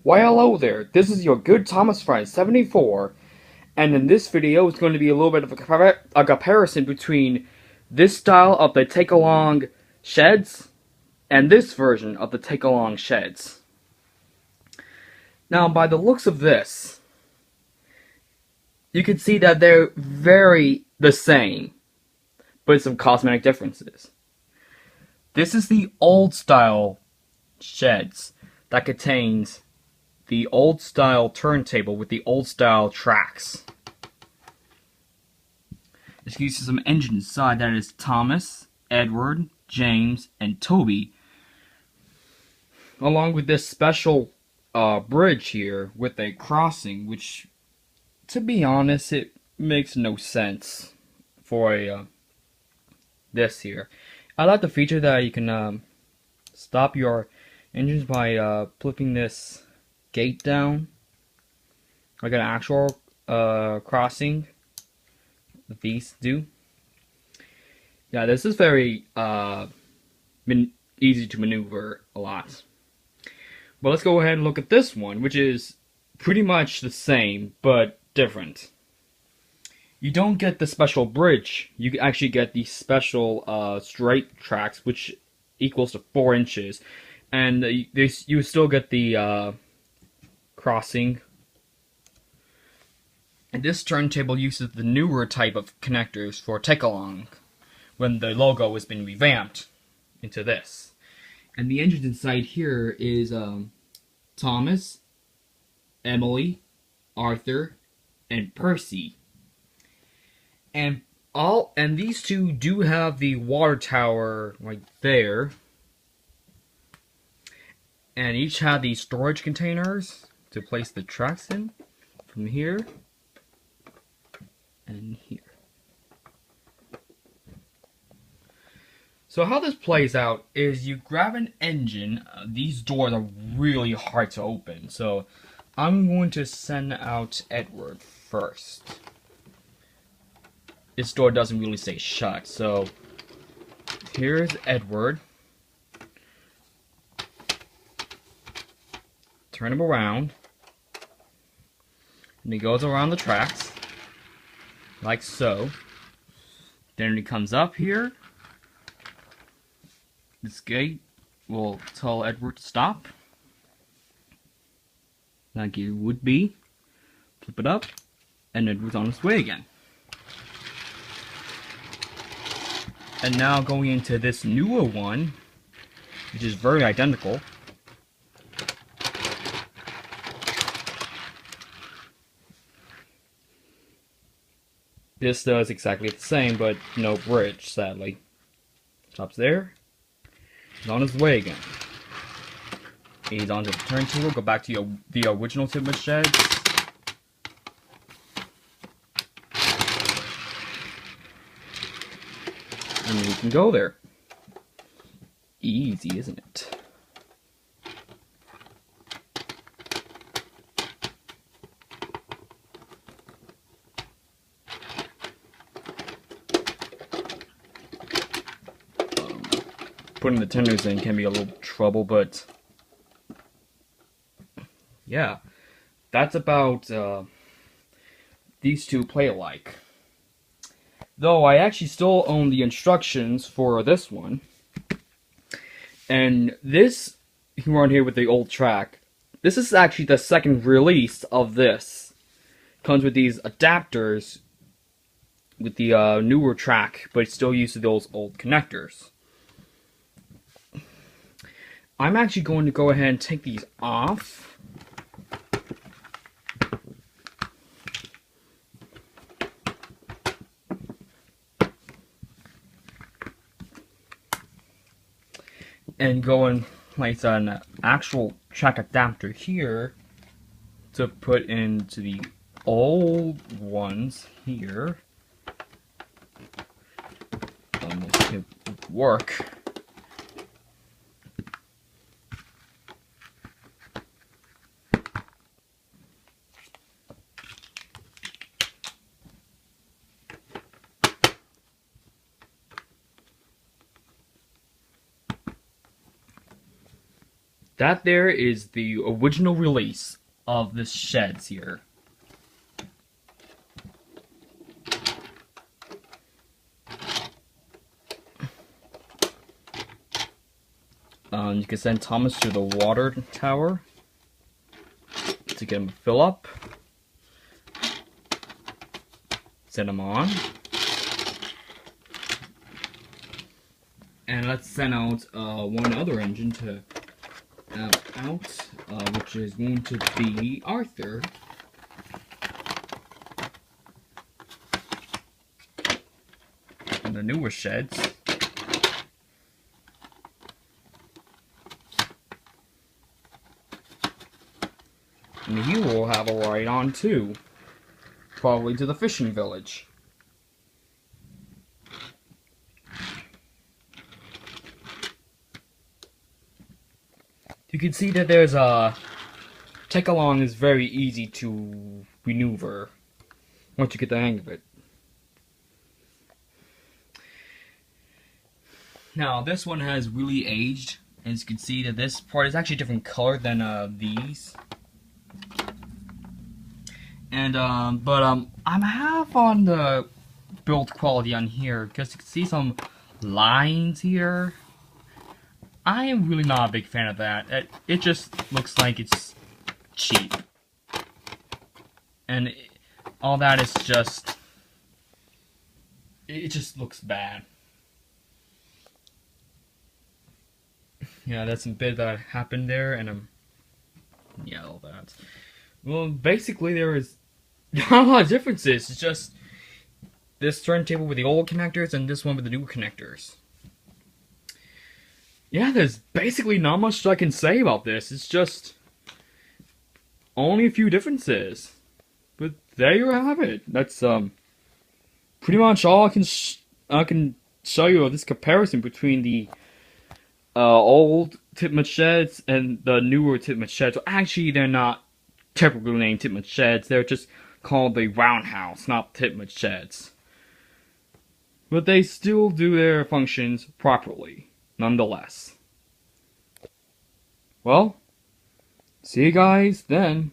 Why hello there, this is your good Thomas friend 74, and in this video it's going to be a little bit of a comparison between this style of the Take-Along sheds and this version of the Take-Along sheds. Now by the looks of this, you can see that they're very the same, but some cosmetic differences. This is the old style sheds that contains the old style turntable with the old style tracks. As you can see some engine inside, that is Thomas, Edward, James, and Toby. Along with this special bridge here with a crossing, which, to be honest, it makes no sense for a this here. I like the feature that you can stop your engines by flipping this gate down, like an actual crossing. These do. Yeah, this is very easy to maneuver a lot. But let's go ahead and look at this one, which is pretty much the same, but different. You don't get the special bridge, you actually get the special straight tracks, which equals to 4 inches. And you still get the crossing. And this turntable uses the newer type of connectors for Take-Along, when the logo has been revamped into this. And the engines inside here is Thomas, Emily, Arthur, and Percy. And these two do have the water tower right there. And each have these storage containers to place the tracks in from here and here. So how this plays out is you grab an engine. These doors are really hard to open, so I'm going to send out Edward first. This door doesn't really stay shut, so here's Edward. Turn him around, and he goes around the tracks like so. Then he comes up here. This gate will tell Edward to stop, like it would be. Flip it up, and Edward's on his way again. And now going into this newer one, which is very identical. This does exactly the same, but no bridge, sadly. Stops there. He's on his way again. He's onto the turntable. Go back to the original timber sheds. And we can go there. Easy, isn't it? Putting the tenders in can be a little trouble, but yeah, that's about these two play alike. Though I actually still own the instructions for this one, and this around here with the old track, this is actually the second release of this. Comes with these adapters with the newer track, but it still uses those old connectors. I'm actually going to go ahead and take these off. And go and place an actual track adapter here to put into the old ones here. This could work. That there is the original release of the sheds here. You can send Thomas to the water tower to get him to fill up. Send him on. And let's send out one other engine to which is going to be Arthur. And the newer sheds. And he will have a ride on too. Probably to the fishing village. You can see that there's a Take-Along is very easy to maneuver once you get the hang of it. Now this one has really aged, and as you can see that this part is actually a different color than these. And I'm half on the build quality on here because you can see some lines here. I am really not a big fan of that. It just looks like it's cheap. And all that is just... It just looks bad. Yeah, that's a bit that happened there, and yeah, all that. Well, basically there is not a lot of differences. It's just this turntable with the old connectors and this one with the new connectors. Yeah, there's basically not much I can say about this. It's just only a few differences. But there you have it. That's pretty much all I can show you of this comparison between the old Titmuch sheds and the newer Titmuch sheds. Well, actually, they're not typically named Titmuch sheds. They're just called the Roundhouse, not Titmuch sheds. But they still do their functions properly, nonetheless. Well, see you guys then.